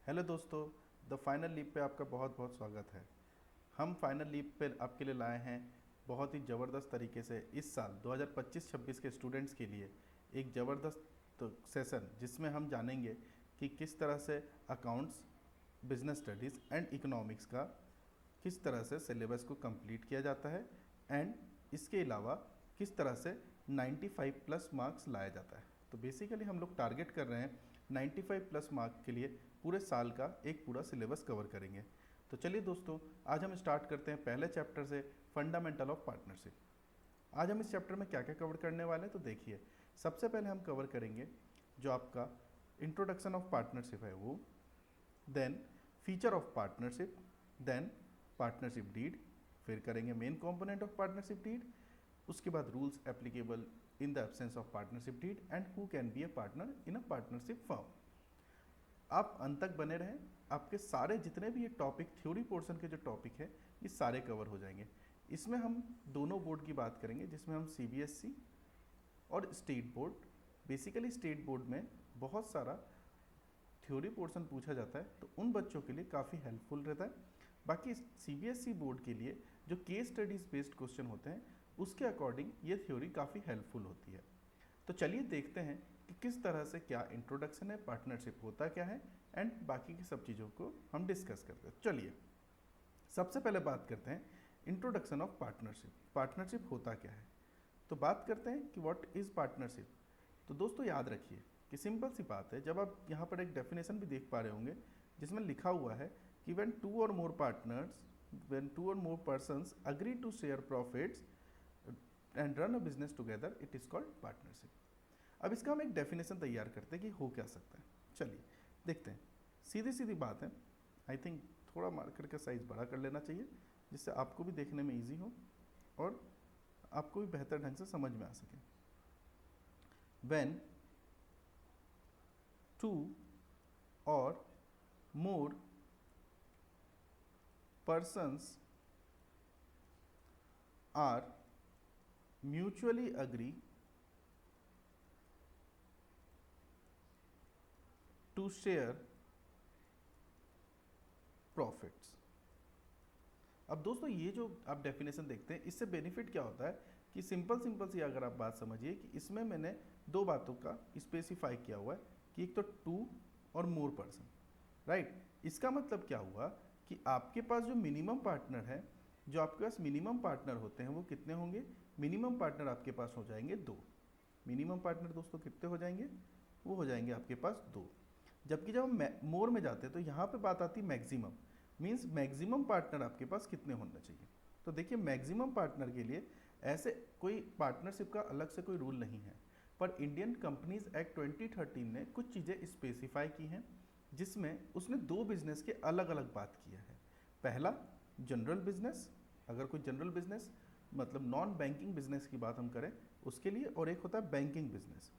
Hello दोस्तों, the final leap पे आपका बहुत बहुत स्वागत है। हम फाइनल लीप पे आपके लिए लाए हैं बहुत ही ज़बरदस्त तरीके से इस साल 2025-26 के स्टूडेंट्स के लिए एक ज़बरदस्त सेशन, जिसमें हम जानेंगे कि किस तरह से accounts, business studies and economics का किस तरह से सिलेबस को कंप्लीट किया जाता है एंड इसके अलावा किस तरह से 95 प्लस मार्क्स लाया जाता है। तो बेसिकली हम लोग टारगेट कर रहे हैं 95 प्लस मार्क के लिए पूरे साल का एक पूरा सिलेबस कवर करेंगे। तो चलिए दोस्तों, आज हम स्टार्ट करते हैं पहले चैप्टर से, फंडामेंटल ऑफ पार्टनरशिप। आज हम इस चैप्टर में क्या क्या कवर करने वाले हैं, तो देखिए, सबसे पहले हम कवर करेंगे जो आपका इंट्रोडक्शन ऑफ पार्टनरशिप है वो, then feature of partnership, then partnership deed, फिर करेंगे main component of partnership deed, उसके बाद rules applicable in the absence of partnership deed and who can be a partner in a partnership firm. आप अंत तक बने रहें, आपके सारे जितने भी ये टॉपिक, थ्योरी पोर्शन के जो टॉपिक है, ये सारे कवर हो जाएंगे। इसमें हम दोनों बोर्ड की बात करेंगे, जिसमें हम सीबीएसई और state board. Basically state board में बहुत सारा थ्योरी पोर्शन पूछा जाता है, तो उन बच्चों के लिए काफ़ी हेल्पफुल रहता है। बाकी सीबीएसई बोर्ड के लिए जो केस स्टडीज़ बेस्ड क्वेश्चन होते हैं, उसके अकॉर्डिंग ये थ्योरी काफ़ी हेल्पफुल होती है। तो चलिए देखते हैं कि किस तरह से क्या इंट्रोडक्शन है, पार्टनरशिप होता क्या है, एंड बाकी की सब चीज़ों को हम डिस्कस करते हैं। चलिए सबसे पहले बात करते हैं इंट्रोडक्शन ऑफ पार्टनरशिप। पार्टनरशिप होता क्या है, तो बात करते हैं कि व्हाट इज़ पार्टनरशिप। तो दोस्तों याद रखिए कि सिंपल सी बात है, जब आप यहाँ पर एक डेफिनेशन भी देख पा रहे होंगे जिसमें लिखा हुआ है कि when two or more partners, when two or more persons agree to share profits and run a business together, it is called partnership. अब इसका हम एक डेफिनेशन तैयार करते हैं कि हो क्या सकता है। चलिए देखते हैं। सीधी सीधी बात है, आई थिंक थोड़ा मार्कर का साइज़ बड़ा कर लेना चाहिए, जिससे आपको भी देखने में ईजी हो और आपको भी बेहतर ढंग से समझ में आ सके। When two or more persons are mutually agree to share profits। अब दोस्तों ये जो आप डेफिनेशन देखते हैं, इससे बेनिफिट क्या होता है कि सिंपल सी अगर आप बात समझिए कि इसमें मैंने दो बातों का स्पेसिफाई किया हुआ है कि एक तो to or more person, right. इसका मतलब क्या हुआ कि आपके पास जो मिनिमम पार्टनर है, जो आपके पास मिनिमम पार्टनर होते हैं वो कितने होंगे, मिनिमम पार्टनर आपके पास हो जाएंगे दो। मिनिमम पार्टनर दोस्तों कितने हो जाएंगे, वो हो जाएंगे आपके पास दो। जबकि जब हम मोर में जाते हैं तो यहाँ पे बात आती है मैक्सिमम, मीन्स मैक्सिमम पार्टनर आपके पास कितने होना चाहिए। तो देखिए मैक्सिमम पार्टनर के लिए ऐसे कोई पार्टनरशिप का अलग से कोई रूल नहीं है, पर इंडियन कंपनीज एक्ट 2013 ने कुछ चीज़ें स्पेसिफाई की हैं, जिसमें उसने दो बिजनेस के अलग अलग बात किया है। पहला जनरल बिजनेस, अगर कोई जनरल बिजनेस मतलब नॉन बैंकिंग बिजनेस की बात हम करें उसके लिए, और एक होता है बैंकिंग बिजनेस।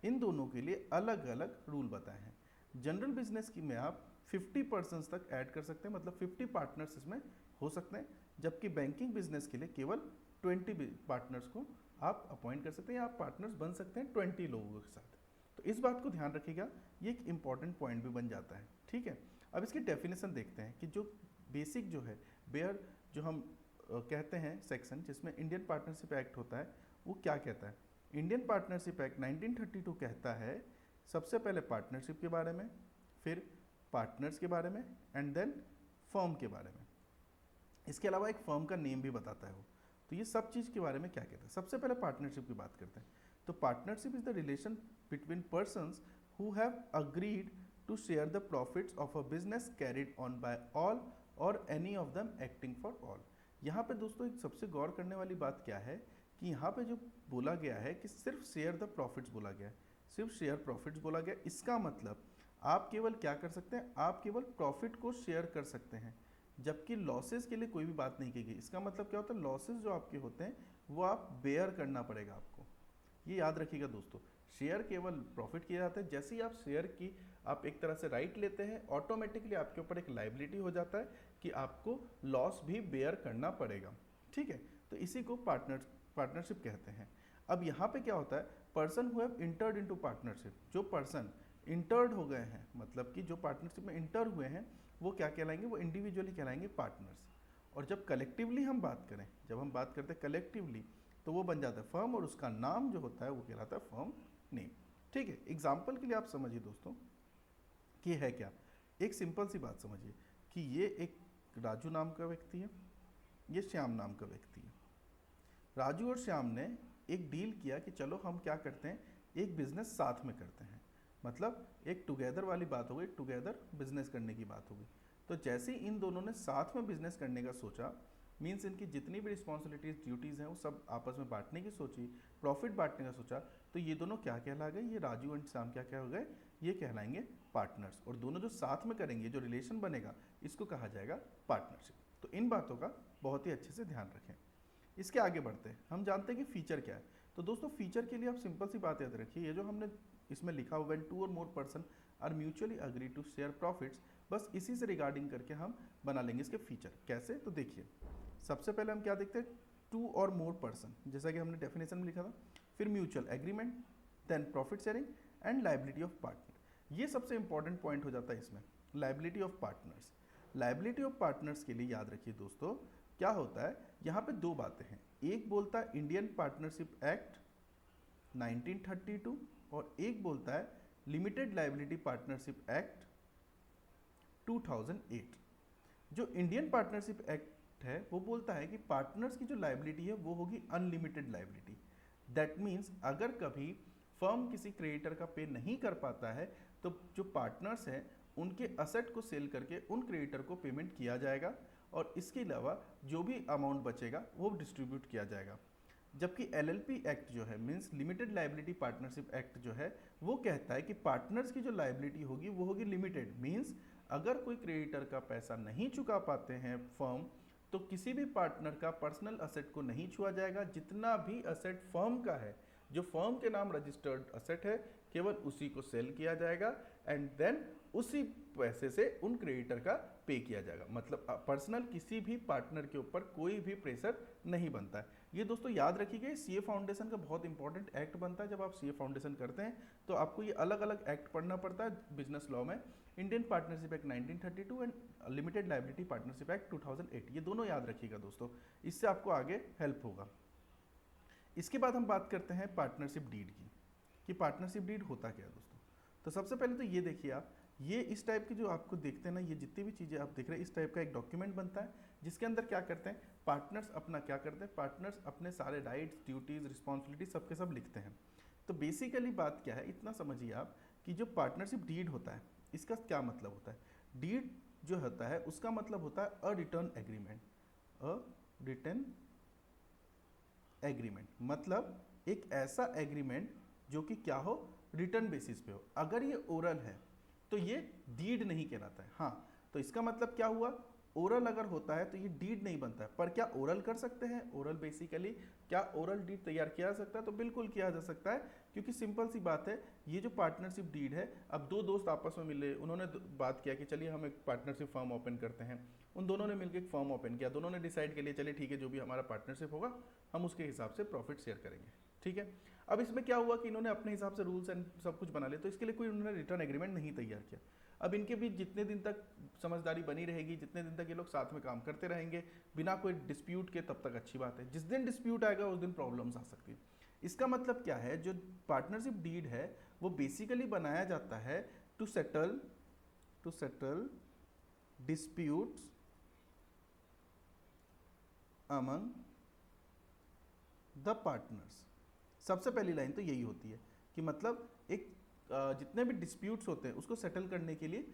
इन दोनों के लिए अलग अलग रूल बताए हैं। जनरल बिजनेस की में आप 50 पर्सन्स तक ऐड कर सकते हैं, मतलब 50 पार्टनर्स इसमें हो सकते हैं, जबकि बैंकिंग बिजनेस के लिए केवल 20 पार्टनर्स को आप अपॉइंट कर सकते हैं, या आप पार्टनर्स बन सकते हैं 20 लोगों के साथ। तो इस बात को ध्यान रखिएगा, ये एक इंपॉर्टेंट पॉइंट भी बन जाता है, ठीक है। अब इसकी डेफिनेशन देखते हैं कि जो बेसिक जो है बेयर, जो हम कहते हैं सेक्शन जिसमें इंडियन पार्टनरशिप एक्ट होता है, वो क्या कहता है। इंडियन पार्टनरशिप एक्ट 1932 कहता है सबसे पहले पार्टनरशिप के बारे में, फिर पार्टनर्स के बारे में, एंड देन फर्म के बारे में। इसके अलावा एक फर्म का नेम भी बताता है वो। तो ये सब चीज़ के बारे में क्या कहता है। सबसे पहले पार्टनरशिप की बात करते हैं। तो partnership is the relation between persons who have agreed to share the profits of a business carried on by all or any of them acting for all. यहाँ पे दोस्तों एक सबसे गौर करने वाली बात क्या है कि यहाँ पे जो बोला गया है कि सिर्फ शेयर द प्रॉफिट्स बोला गया है, सिर्फ शेयर प्रॉफिट्स बोला गया। इसका मतलब आप केवल क्या कर सकते हैं, आप केवल प्रॉफिट को शेयर कर सकते हैं, जबकि लॉसेस के लिए कोई भी बात नहीं की गई। इसका मतलब क्या होता है, लॉसेस जो आपके होते हैं वो आप बेयर करना पड़ेगा आपको। ये याद रखिएगा दोस्तों, शेयर केवल प्रॉफिट किया जाता है। जैसे ही आप शेयर की आप एक तरह से राइट लेते हैं, ऑटोमेटिकली आपके ऊपर एक लाइबिलिटी हो जाता है कि आपको लॉस भी बेयर करना पड़ेगा, ठीक है। तो इसी को पार्टनरशिप कहते हैं। अब यहाँ पे क्या होता है, person who have entered into partnership, जो पर्सन इंटर्ड हो गए हैं, मतलब कि जो पार्टनरशिप में इंटर हुए हैं वो क्या कहलाएंगे, वो इंडिविजुअली कहलाएंगे पार्टनर्स। और जब कलेक्टिवली हम बात करें, जब हम बात करते हैं कलेक्टिवली, तो वो बन जाता है फर्म, और उसका नाम जो होता है वो कहलाता है फर्म नेम। ठीक है, एग्जाम्पल के लिए आप समझिए दोस्तों कि है क्या। एक सिंपल सी बात समझिए कि ये एक राजू नाम का व्यक्ति है, ये श्याम नाम का व्यक्ति है। राजू और श्याम ने एक डील किया कि चलो हम क्या करते हैं, एक बिजनेस साथ में करते हैं, मतलब एक टुगेदर वाली बात हो गई, टुगेदर बिजनेस करने की बात हो गई। तो जैसे ही इन दोनों ने साथ में बिजनेस करने का सोचा, मीन्स इनकी जितनी भी रिस्पॉन्सिबिलिटीज ड्यूटीज़ हैं वो सब आपस में बांटने की सोची, प्रॉफिट बांटने का सोचा, तो ये दोनों क्या कहला गए, ये राजू एंड श्याम क्या हो गए, ये कहलाएंगे पार्टनर्स। और दोनों जो साथ में करेंगे, जो रिलेशन बनेगा, इसको कहा जाएगा पार्टनरशिप। तो इन बातों का बहुत ही अच्छे से ध्यान रखें। इसके आगे बढ़ते हैं, हम जानते हैं कि फीचर क्या है। तो दोस्तों फीचर के लिए आप सिंपल सी बात याद रखिए, ये जो हमने इसमें लिखा हुआ, when two or more persons are mutually agree to share profits, बस इसी से रिगार्डिंग करके हम बना लेंगे इसके फीचर। कैसे, तो देखिए सबसे पहले हम क्या देखते हैं, टू और मोर पर्सन, जैसा कि हमने डेफिनेशन में लिखा था, फिर mutual agreement, then profit sharing and liability of partner. ये सबसे इंपॉर्टेंट पॉइंट हो जाता है इसमें, liability of partners. Liability of partners के लिए याद रखिए दोस्तों क्या होता है, यहाँ पे दो बातें हैं। एक बोलता है इंडियन पार्टनरशिप एक्ट 1932 और एक बोलता है लिमिटेड लायबिलिटी पार्टनरशिप एक्ट 2008। जो इंडियन पार्टनरशिप एक्ट है वो बोलता है कि पार्टनर्स की जो लायबिलिटी है वो होगी अनलिमिटेड लायबिलिटी। दैट मीन्स अगर कभी फर्म किसी क्रेडिटर का पे नहीं कर पाता है तो जो पार्टनर्स हैं उनके असेट को सेल करके उन क्रेडिटर को पेमेंट किया जाएगा, और इसके अलावा जो भी अमाउंट बचेगा वो डिस्ट्रीब्यूट किया जाएगा। जबकि एलएलपी एक्ट जो है, means limited liability partnership act जो है, वो कहता है कि पार्टनर्स की जो लायबिलिटी होगी वो होगी लिमिटेड। मीन्स अगर कोई क्रेडिटर का पैसा नहीं चुका पाते हैं फर्म, तो किसी भी पार्टनर का पर्सनल असेट को नहीं छुआ जाएगा। जितना भी असेट फर्म का है, जो फर्म के नाम रजिस्टर्ड असेट है, केवल उसी को सेल किया जाएगा एंड देन उसी पैसे से उन क्रेडिटर का पे किया जाएगा। मतलब पर्सनल किसी भी पार्टनर के ऊपर कोई भी प्रेशर नहीं बनता है। ये दोस्तों याद रखिएगा, सीए फाउंडेशन का बहुत इंपॉर्टेंट एक्ट बनता है। जब आप सीए फाउंडेशन करते हैं तो आपको ये अलग अलग एक्ट पढ़ना पड़ता है बिजनेस लॉ में। Indian partnership act 1932 and limited liability partnership act 2008, ये दोनों याद रखिएगा दोस्तों, इससे आपको आगे हेल्प होगा। इसके बाद हम बात करते हैं पार्टनरशिप डीड की, कि पार्टनरशिप डीड होता क्या है दोस्तों। तो सबसे पहले तो ये देखिए आप, ये इस टाइप की जो आपको देखते हैं ना, ये जितनी भी चीज़ें आप देख रहे हैं, इस टाइप का एक डॉक्यूमेंट बनता है जिसके अंदर क्या करते हैं पार्टनर्स, अपना क्या करते हैं पार्टनर्स, अपने सारे राइट्स, ड्यूटीज़, रिस्पॉन्सिबिलिटी सबके सब लिखते हैं। तो बेसिकली बात क्या है, इतना समझिए आप कि जो पार्टनरशिप डीड होता है इसका क्या मतलब होता है। डीड जो होता है उसका मतलब होता है अ रिटर्न एग्रीमेंट। अ रिटर्न एग्रीमेंट मतलब एक ऐसा एग्रीमेंट जो कि क्या हो, रिटर्न बेसिस पे हो। अगर ये ओरल है तो ये डीड नहीं कहलाता है। हाँ, तो इसका मतलब क्या हुआ, ओरल अगर होता है तो ये डीड नहीं बनता है। पर क्या ओरल कर सकते हैं, ओरल बेसिकली क्या ओरल डीड तैयार किया जा सकता है, तो बिल्कुल किया जा सकता है। क्योंकि सिंपल सी बात है, ये जो पार्टनरशिप डीड है, अब दो दोस्त आपस में मिले, उन्होंने बात किया कि चलिए हम एक पार्टनरशिप फर्म ओपन करते हैं। उन दोनों ने मिलकर एक फर्म ओपन किया, दोनों ने डिसाइड कर लिया चलिए ठीक है, जो भी हमारा पार्टनरशिप होगा हम उसके हिसाब से प्रॉफिट शेयर करेंगे। ठीक है, अब इसमें क्या हुआ कि इन्होंने अपने हिसाब से रूल्स एंड सब कुछ बना लिया, तो इसके लिए कोई उन्होंने रिटर्न एग्रीमेंट नहीं तैयार किया। अब इनके बीच जितने दिन तक समझदारी बनी रहेगी, जितने दिन तक ये लोग साथ में काम करते रहेंगे बिना कोई डिस्प्यूट के, तब तक अच्छी बात है। जिस दिन डिस्प्यूट आएगा उस दिन प्रॉब्लम्स आ सकती है। इसका मतलब क्या है, जो पार्टनरशिप डीड है वो बेसिकली बनाया जाता है to settle disputes among the partners. सबसे पहली लाइन तो यही होती है कि मतलब एक जितने भी डिस्प्यूट्स होते हैं उसको सेटल करने के लिए,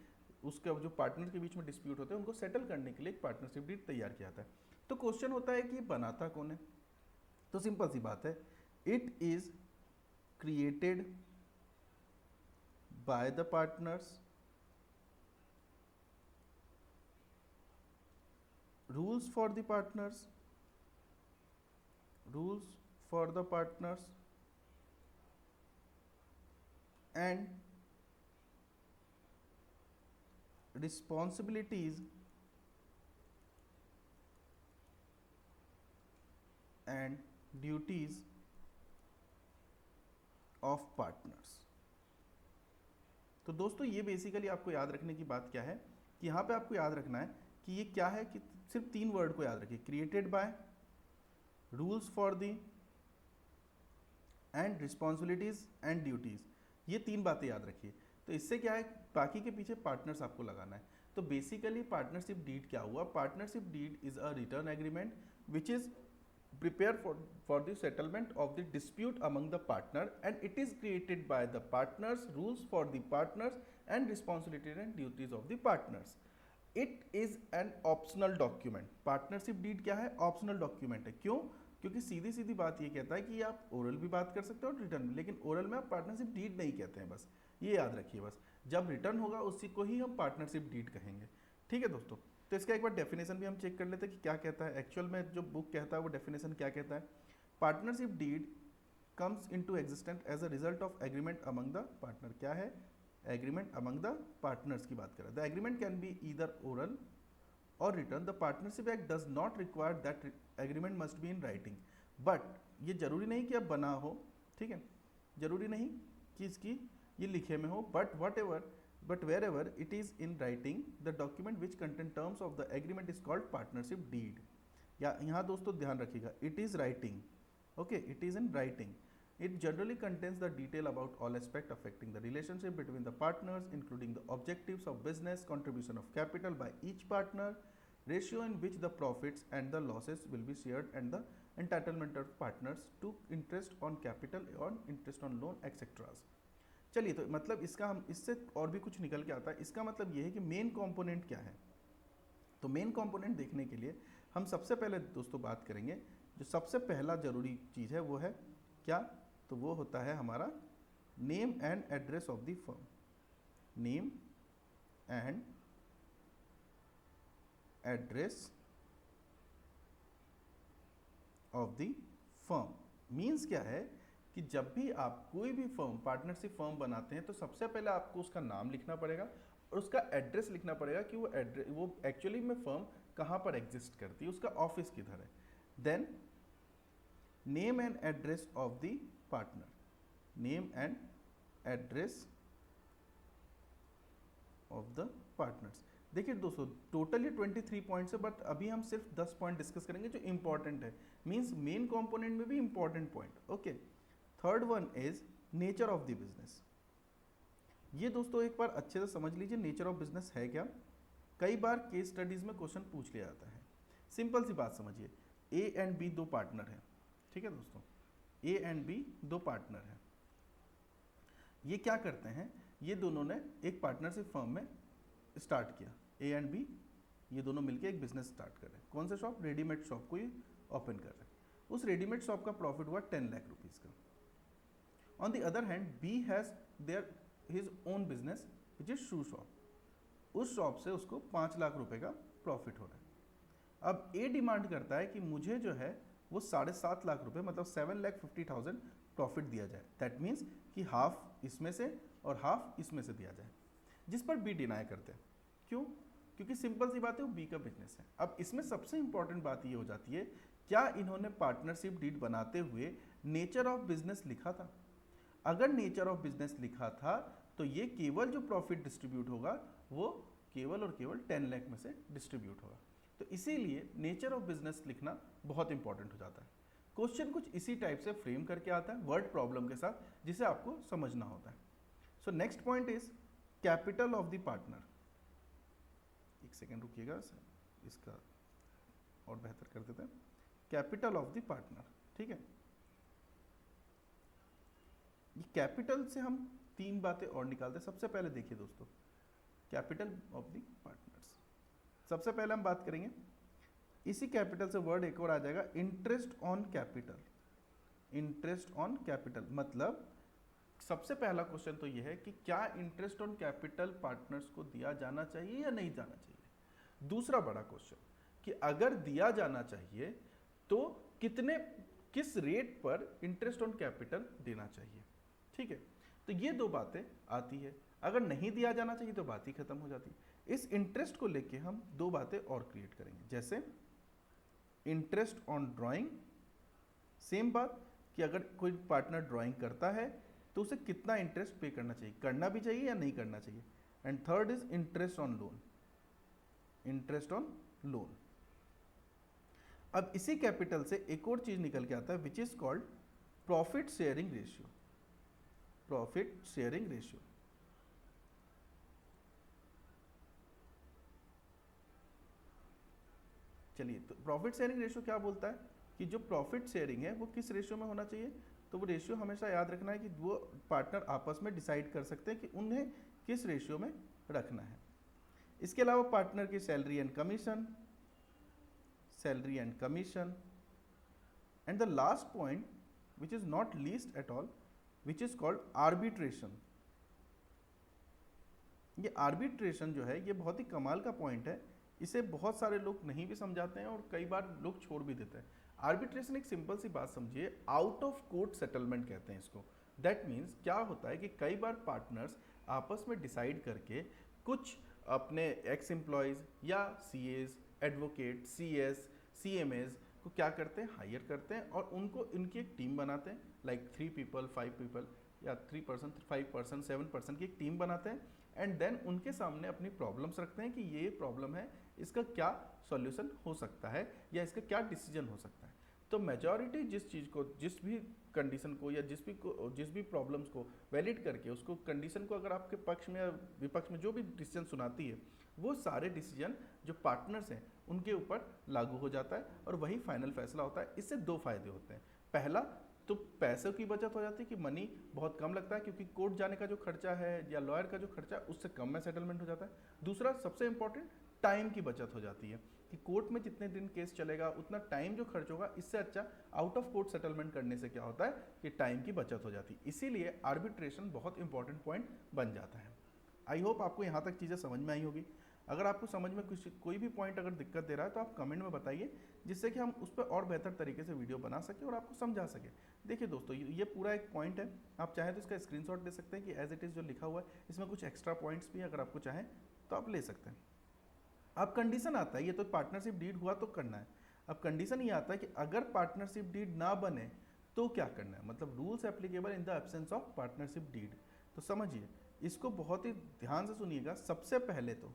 उसका जो पार्टनर के बीच में डिस्प्यूट होते हैं उनको सेटल करने के लिए एक पार्टनरशिप डीड तैयार किया जाता है। तो क्वेश्चन होता है कि ये बनाता कौन है, तो सिंपल सी बात है, it is created by the partners, rules for the partners, rules for the partners and responsibilities and duties of partners। तो दोस्तों ये बेसिकली आपको याद रखने की बात क्या है कि यहाँ पे आपको याद रखना है कि ये क्या है, कि सिर्फ 3 वर्ड को याद रखिए, created by, rules for the and responsibilities and duties, ये 3 बातें याद रखिए। तो इससे क्या है, बाकी के पीछे पार्टनर्स आपको लगाना है। तो बेसिकली पार्टनरशिप डीड क्या हुआ, partnership deed is a written agreement which is prepared for the settlement of the dispute among the partner, and it is created by the partners, rules for the partners and responsibilities and duties of the partners. It is an optional document. partnership deed क्या है, optional document है। क्यों? क्योंकि सीधी सीधी बात ये कहता है कि आप ओरल भी बात कर सकते हो और रिटर्न भी, लेकिन ओरल में आप पार्टनरशिप डीड नहीं कहते हैं, बस ये याद रखिए। बस जब रिटर्न होगा उसी को ही हम पार्टनरशिप डीड कहेंगे। ठीक है दोस्तों, तो इसका एक बार डेफिनेशन भी हम चेक कर लेते हैं कि क्या कहता है एक्चुअल में, जो बुक कहता है वो डेफिनेशन क्या कहता है। Partnership deed comes into existence as a result of agreement among the partner. क्या है, एग्रीमेंट अमंग द पार्टनर्स की बात करें। The agreement can be either oral or written. The partnership act does not require that agreement must be in writing. But ये जरूरी नहीं कि अब बना हो, ठीक है, जरूरी नहीं कि इसकी ये लिखे में हो, but wherever it is in writing, the document which contain terms of the agreement is called partnership deed. या यहाँ दोस्तों ध्यान रखिएगा, it is writing, okay, it is in writing. It generally contains the detail about all aspects affecting the relationship between the partners, including the objectives of business, contribution of capital by each partner, ratio in which the profits and the losses will be shared, and the entitlement of partners to interest on capital, on interest on loan, etc. चलिए, तो मतलब इसका हम इससे और भी कुछ निकल के आता है। इसका मतलब ये है कि मेन कंपोनेंट क्या है। तो मेन कंपोनेंट देखने के लिए हम सबसे पहले दोस्तों बात करेंगे, जो सबसे पहला जरूरी चीज़ है वो है क्या, तो वो होता है हमारा name and address of the firm. Name and address of the firm means क्या है कि जब भी आप कोई भी फर्म, पार्टनरशिप फर्म बनाते हैं तो सबसे पहले आपको उसका नाम लिखना पड़ेगा और उसका एड्रेस लिखना पड़ेगा कि वो एक्चुअली में फर्म कहाँ पर एग्जिस्ट करती है, उसका ऑफिस किधर है। Then name and address of the partner, name and address of the partners. देखिए दोस्तों, टोटली 23 पॉइंट्स है, बट अभी हम सिर्फ 10 पॉइंट डिस्कस करेंगे जो इंपॉर्टेंट है, मीन्स मेन कॉम्पोनेंट में भी important point. Okay, third one is nature of the business. ये दोस्तों एक बार अच्छे से समझ लीजिए नेचर ऑफ बिजनेस है क्या। कई बार केस स्टडीज में क्वेश्चन पूछ लिया जाता है। सिंपल सी बात समझिए, ए एंड बी दो पार्टनर हैं, ठीक है दोस्तों, ए एंड बी दो पार्टनर हैं। ये क्या करते हैं, ये दोनों ने एक पार्टनरशिप फर्म में स्टार्ट किया, ए एंड बी ये दोनों मिलकर एक बिजनेस स्टार्ट कर रहे हैं। कौन सा शॉप, रेडीमेड शॉप को ये ओपन कर रहे हैं। उस रेडीमेड शॉप का प्रॉफिट हुआ 10 लाख रुपीज़ का। On the other hand B has their his own business which is shoe shop. उस शॉप से उसको 5 लाख रुपए का प्रॉफिट हो रहा है। अब ए डिमांड करता है कि मुझे जो है वो 7.5 लाख रुपए, मतलब 7,50,000 प्रॉफिट दिया जाए। दैट मीन्स कि हाफ इसमें से और हाफ इसमें से दिया जाए, जिस पर बी डिनाई करते हैं। क्यों? क्योंकि सिंपल सी बात है, वो बी का बिजनेस है। अब इसमें सबसे इंपॉर्टेंट बात ये हो जाती है, क्या इन्होंने पार्टनरशिप डीड बनाते हुए नेचर ऑफ बिजनेस लिखा था? अगर नेचर ऑफ बिजनेस लिखा था तो ये केवल जो प्रॉफिट डिस्ट्रीब्यूट होगा वो केवल और केवल 10 लाख में से डिस्ट्रीब्यूट होगा। तो इसीलिए नेचर ऑफ बिजनेस लिखना बहुत इंपॉर्टेंट हो जाता है। क्वेश्चन कुछ इसी टाइप से फ्रेम करके आता है वर्ड प्रॉब्लम के साथ, जिसे आपको समझना होता है। So next point is capital of the partner. एक सेकेंड रुकिएगा, इसका और बेहतर कर देते हैं। कैपिटल ऑफ द पार्टनर, ठीक है। ये कैपिटल से हम 3 बातें और निकालते हैं। सबसे पहले देखिए दोस्तों, कैपिटल ऑफ द पार्टनर्स, सबसे पहले हम बात करेंगे, इसी कैपिटल से वर्ड एक और आ जाएगा, interest on capital. Interest on capital मतलब सबसे पहला क्वेश्चन तो यह है कि क्या इंटरेस्ट ऑन कैपिटल पार्टनर्स को दिया जाना चाहिए या नहीं जाना चाहिए। दूसरा बड़ा क्वेश्चन कि अगर दिया जाना चाहिए तो किस रेट पर इंटरेस्ट ऑन कैपिटल देना चाहिए, ठीक है। तो ये 2 बातें आती है। अगर नहीं दिया जाना चाहिए तो बात ही खत्म हो जाती है। इस इंटरेस्ट को लेके हम 2 बातें और क्रिएट करेंगे, जैसे इंटरेस्ट ऑन ड्राइंग। सेम बात कि अगर कोई पार्टनर ड्राइंग करता है तो उसे कितना इंटरेस्ट पे करना चाहिए, करना भी चाहिए या नहीं करना चाहिए। And third is interest on loan, interest on loan. अब इसी कैपिटल से एक और चीज निकल के आता है which is called profit sharing ratio, profit sharing ratio. चलिए, तो प्रॉफिट शेयरिंग रेशियो क्या बोलता है कि जो प्रॉफिट शेयरिंग है वो किस रेशियो में होना चाहिए। तो वो रेशियो हमेशा याद रखना है कि वो पार्टनर आपस में डिसाइड कर सकते हैं कि उन्हें किस रेशियो में रखना है। इसके अलावा पार्टनर की salary and commission, salary and commission, and the last point which is not least at all which is called arbitration. ये आर्बिट्रेशन जो है ये बहुत ही कमाल का पॉइंट है, इसे बहुत सारे लोग नहीं भी समझाते हैं और कई बार लोग छोड़ भी देते हैं। आर्बिट्रेशन एक सिंपल सी बात समझिए, आउट ऑफ कोर्ट सेटलमेंट कहते हैं इसको। दैट मीन्स क्या होता है कि कई बार पार्टनर्स आपस में डिसाइड करके कुछ अपने एक्स एम्प्लॉयज़ या सीएज, एडवोकेट, सीएस, सीएमएज को क्या करते हैं, हायर करते हैं और उनको इनकी एक टीम बनाते हैं, लाइक 3 पीपल, 5 पीपल या 3 पर्सन, 5 पर्सन, 7 पर्सन की एक टीम बनाते हैं। एंड देन उनके सामने अपनी प्रॉब्लम्स रखते हैं कि ये प्रॉब्लम है, इसका क्या सॉल्यूशन हो सकता है या इसका क्या डिसीजन हो सकता है। तो मेजॉरिटी जिस चीज़ को, जिस भी कंडीशन को या जिस भी प्रॉब्लम्स को वैलिड करके उसको कंडीशन को अगर आपके पक्ष में या विपक्ष में जो भी डिसीजन सुनाती है, वो सारे डिसीजन जो पार्टनर्स हैं उनके ऊपर लागू हो जाता है और वही फाइनल फैसला होता है। इससे 2 फायदे होते हैं। पहला तो पैसों की बचत हो जाती है कि मनी बहुत कम लगता है, क्योंकि कोर्ट जाने का जो खर्चा है या लॉयर का जो खर्चा है उससे कम में सेटलमेंट हो जाता है। दूसरा सबसे इंपॉर्टेंट, टाइम की बचत हो जाती है कि कोर्ट में जितने दिन केस चलेगा उतना टाइम जो खर्च होगा, इससे अच्छा आउट ऑफ कोर्ट सेटलमेंट करने से क्या होता है कि टाइम की बचत हो जाती है। इसीलिए आर्बिट्रेशन बहुत इंपॉर्टेंट पॉइंट बन जाता है। आई होप आपको यहाँ तक चीज़ें समझ में आई होगी। अगर आपको समझ में कुछ कोई भी पॉइंट अगर दिक्कत दे रहा है तो आप कमेंट में बताइए, जिससे कि हम उस पर और बेहतर तरीके से वीडियो बना सकें और आपको समझा सके। देखिए दोस्तों, ये पूरा एक पॉइंट है, आप चाहें तो इसका स्क्रीनशॉट ले सकते हैं कि एज इट इज़ जो लिखा हुआ है, इसमें कुछ एक्स्ट्रा पॉइंट्स भी अगर आपको चाहें तो आप ले सकते हैं। अब कंडीशन आता है, ये तो पार्टनरशिप डीड हुआ तो करना है। अब कंडीशन ये आता है कि अगर पार्टनरशिप डीड ना बने तो क्या करना है, मतलब rules applicable in the absence of partnership deed. तो समझिए, इसको बहुत ही ध्यान से सुनिएगा। सबसे पहले तो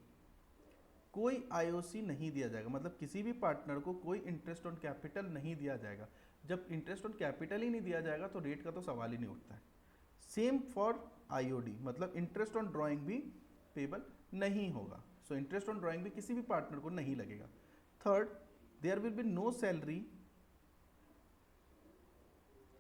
कोई आईओसी नहीं दिया जाएगा, मतलब किसी भी पार्टनर को कोई इंटरेस्ट ऑन कैपिटल नहीं दिया जाएगा। जब इंटरेस्ट ऑन कैपिटल ही नहीं दिया जाएगा तो रेट का तो सवाल ही नहीं उठता है। सेम फॉर आईओडी, मतलब इंटरेस्ट ऑन ड्राइंग भी पेबल नहीं होगा। सो इंटरेस्ट ऑन ड्राइंग भी किसी भी पार्टनर को नहीं लगेगा। Third, there will be no salary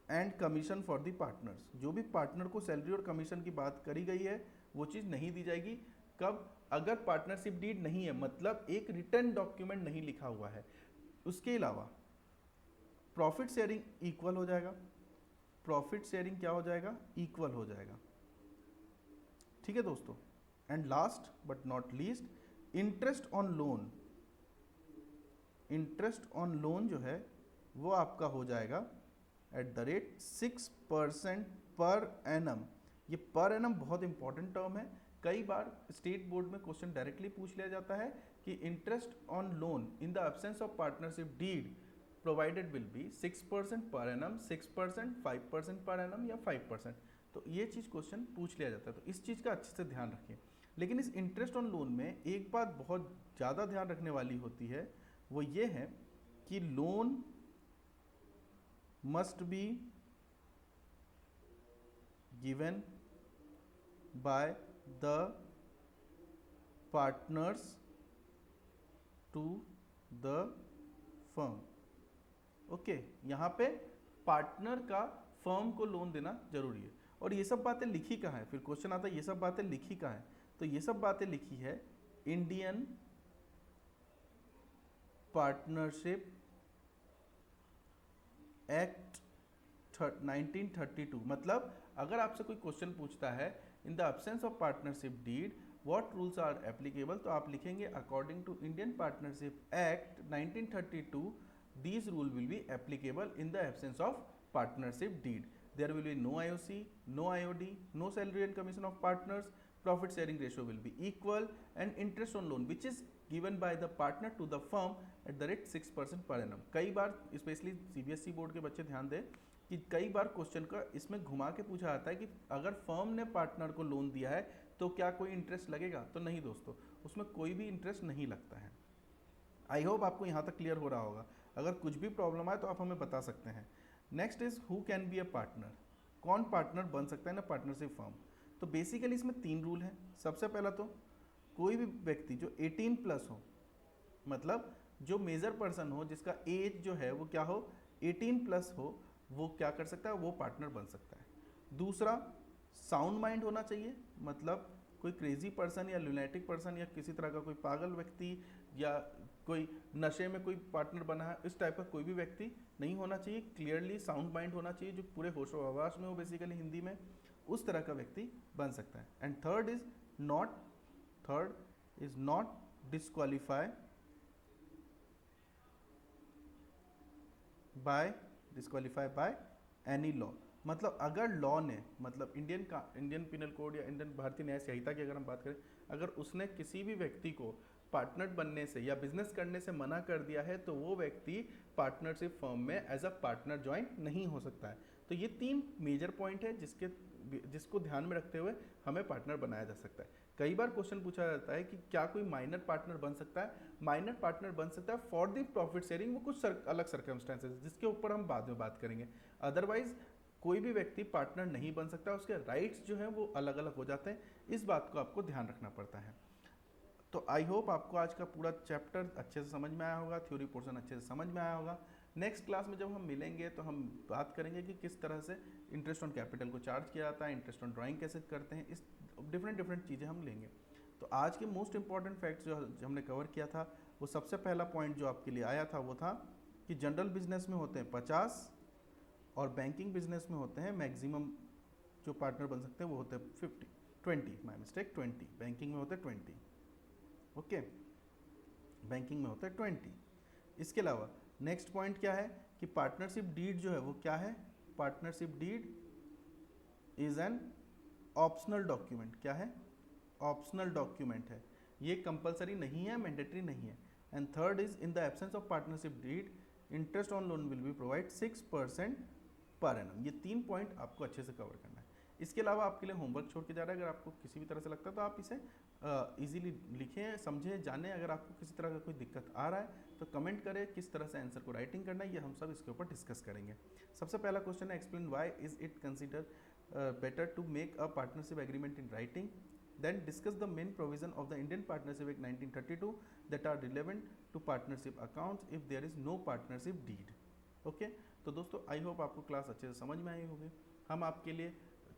and commission for the partners. जो भी पार्टनर को सैलरी और कमीशन की बात करी गई है वो चीज़ नहीं दी जाएगी। कब? अगर पार्टनरशिप डीड नहीं है, मतलब एक रिटर्न डॉक्यूमेंट नहीं लिखा हुआ है। उसके अलावा प्रॉफिट शेयरिंग इक्वल हो जाएगा, प्रॉफिट शेयरिंग क्या हो जाएगा, इक्वल हो जाएगा। ठीक है दोस्तों। And last but not least, interest on loan, interest on loan जो है वो आपका हो जाएगा at the rate 6% per annum. ये पर एनम बहुत इंपॉर्टेंट टर्म है। कई बार स्टेट बोर्ड में क्वेश्चन डायरेक्टली पूछ लिया जाता है कि interest on loan in the absence of partnership deed provided will be 6% per annum, 6%, 5% per annum या 5%। तो ये चीज़ क्वेश्चन पूछ लिया जाता है, तो इस चीज़ का अच्छे से ध्यान रखिए। लेकिन इस इंटरेस्ट ऑन लोन में एक बात बहुत ज़्यादा ध्यान रखने वाली होती है, वो ये है कि loan must be given by the partners to the firm। Okay, यहाँ पे पार्टनर का फर्म को लोन देना जरूरी है। और ये सब बातें लिखी कहाँ है, फिर क्वेश्चन आता है ये सब बातें लिखी कहाँ है। तो ये सब बातें लिखी है इंडियन पार्टनरशिप एक्ट 1932। मतलब अगर आपसे कोई क्वेश्चन पूछता है in the absence of partnership deed what rules are applicable, तो आप लिखेंगे according to Indian partnership act 1932 these rule will be applicable in the absence of partnership deed. There will be no IOC, no IOD, no salary and commission of partners, profit sharing ratio will be equal, and interest on loan which is given by the partner to the firm at the rate 6% per annum। कई बार specially CBSE board के बच्चे ध्यान दें कि कई बार question का इसमें घुमा के पूछा जाता है कि अगर फर्म ने पार्टनर को लोन दिया है तो क्या कोई इंटरेस्ट लगेगा, तो नहीं दोस्तों, उसमें कोई भी इंटरेस्ट नहीं लगता है। आई होप आपको यहाँ तक क्लियर हो रहा होगा। अगर कुछ भी प्रॉब्लम आए तो आप हमें बता सकते हैं। Next is who can be a partner, कौन पार्टनर बन सकता है ना पार्टनरशिप फर्म। तो बेसिकली इसमें 3 रूल हैं। सबसे पहला तो कोई भी व्यक्ति जो 18 प्लस हो, मतलब जो मेजर पर्सन हो जिसका एज जो है वो क्या हो 18 प्लस हो, वो क्या कर सकता है, वो पार्टनर बन सकता है। दूसरा, साउंड माइंड होना चाहिए, मतलब कोई क्रेजी पर्सन या लुनेटिक पर्सन या किसी तरह का कोई पागल व्यक्ति या कोई नशे में कोई पार्टनर बना है, इस टाइप का कोई भी व्यक्ति नहीं होना चाहिए। क्लियरली साउंड माइंड होना चाहिए, जो पूरे होशो हवास में हो, बेसिकली हिंदी में, उस तरह का व्यक्ति बन सकता है। And third is not disqualify by any law, मतलब अगर लॉ ने, मतलब इंडियन पिनल कोड या इंडियन भारतीय न्याय संहिता की अगर हम बात करें, अगर उसने किसी भी व्यक्ति को पार्टनर बनने से या बिजनेस करने से मना कर दिया है तो वो व्यक्ति पार्टनरशिप फर्म में एज अ पार्टनर ज्वाइन नहीं हो सकता है। तो ये 3 मेजर पॉइंट है जिसको ध्यान में रखते हुए हमें पार्टनर बनाया जा सकता है। कई बार क्वेश्चन पूछा जाता है कि क्या कोई माइनर पार्टनर बन सकता है। माइनर पार्टनर बन सकता है फॉर द प्रॉफिट शेयरिंग, वो कुछ अलग सर्कमस्टेंसेस जिसके ऊपर हम बाद में बात करेंगे। अदरवाइज कोई भी व्यक्ति पार्टनर नहीं बन सकता, उसके राइट्स जो हैं वो अलग अलग हो जाते हैं। इस बात को आपको ध्यान रखना पड़ता है। तो आई होप आपको आज का पूरा चैप्टर अच्छे से समझ में आया होगा, थ्योरी पोर्शन अच्छे से समझ में आया होगा। नेक्स्ट क्लास में जब हम मिलेंगे तो हम बात करेंगे कि किस तरह से इंटरेस्ट ऑन कैपिटल को चार्ज किया जाता है, इंटरेस्ट ऑन ड्राइंग कैसे करते हैं, इस डिफरेंट चीज़ें हम लेंगे। तो आज के मोस्ट इंपॉर्टेंट फैक्ट्स जो हमने कवर किया था, वो सबसे पहला पॉइंट जो आपके लिए आया था वो था कि जनरल बिजनेस में होते हैं 50 और बैंकिंग बिजनेस में होते हैं मैक्सिमम जो पार्टनर बन सकते हैं वो होते हैं 20 माय मिस्टेक 20, बैंकिंग में होते हैं 20, ओके, बैंकिंग में होता है 20। इसके अलावा नेक्स्ट पॉइंट क्या है कि पार्टनरशिप डीड जो है वो क्या है, partnership deed is an optional document. क्या है, ऑप्शनल डॉक्यूमेंट है, ये कंपलसरी नहीं है, मैंडेटरी नहीं है। And third is in the absence of partnership deed interest on loan will be provide 6% per annum. ये 3 पॉइंट आपको अच्छे से कवर करना है। इसके अलावा आपके लिए होमवर्क छोड़ के जा रहा है, अगर आपको किसी भी तरह से लगता है तो आप इसे इजीली लिखें, समझें, जानें। अगर आपको किसी तरह का कोई दिक्कत आ रहा है तो कमेंट करें, किस तरह से आंसर को राइटिंग करना है, ये हम सब इसके ऊपर डिस्कस करेंगे। सबसे पहला क्वेश्चन है, explain why is it consider better to make a partnership agreement in writing. Then discuss the main provision of the Indian Partnership Act 1932 that are relevant to partnership accounts if there is no partnership deed. Okay, तो दोस्तों I hope आपको class अच्छे से समझ में आई होगी। हम आपके लिए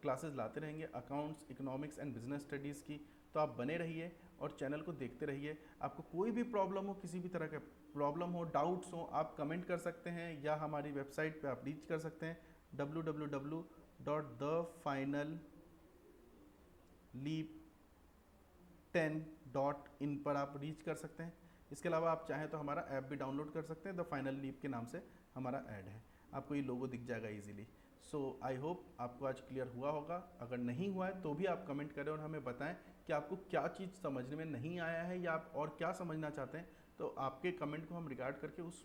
क्लासेस लाते रहेंगे accounts, economics and business studies की, तो आप बने रहिए और चैनल को देखते रहिए। आपको कोई भी प्रॉब्लम हो, किसी भी तरह का प्रॉब्लम हो, डाउट्स हो, आप कमेंट कर सकते हैं या हमारी वेबसाइट पे आप रीच कर सकते हैं www.thefinalleap10.in पर आप रीच कर सकते हैं। इसके अलावा आप चाहें तो हमारा ऐप भी डाउनलोड कर सकते हैं, द फाइनल लीप के नाम से हमारा ऐड है, आपको ये लोगो दिख जाएगा इजीली। सो आई होप आपको आज क्लियर हुआ होगा। अगर नहीं हुआ है तो भी आप कमेंट करें और हमें बताएं कि आपको क्या चीज़ समझने में नहीं आया है या आप और क्या समझना चाहते हैं। तो आपके कमेंट को हम रिगार्ड करके उस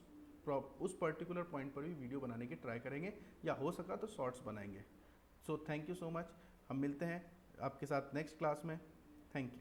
पर्टिकुलर पॉइंट पर भी वीडियो बनाने की ट्राई करेंगे, या हो सका तो शॉर्ट्स बनाएंगे। So thank you so much, हम मिलते हैं आपके साथ नेक्स्ट क्लास में। Thank you.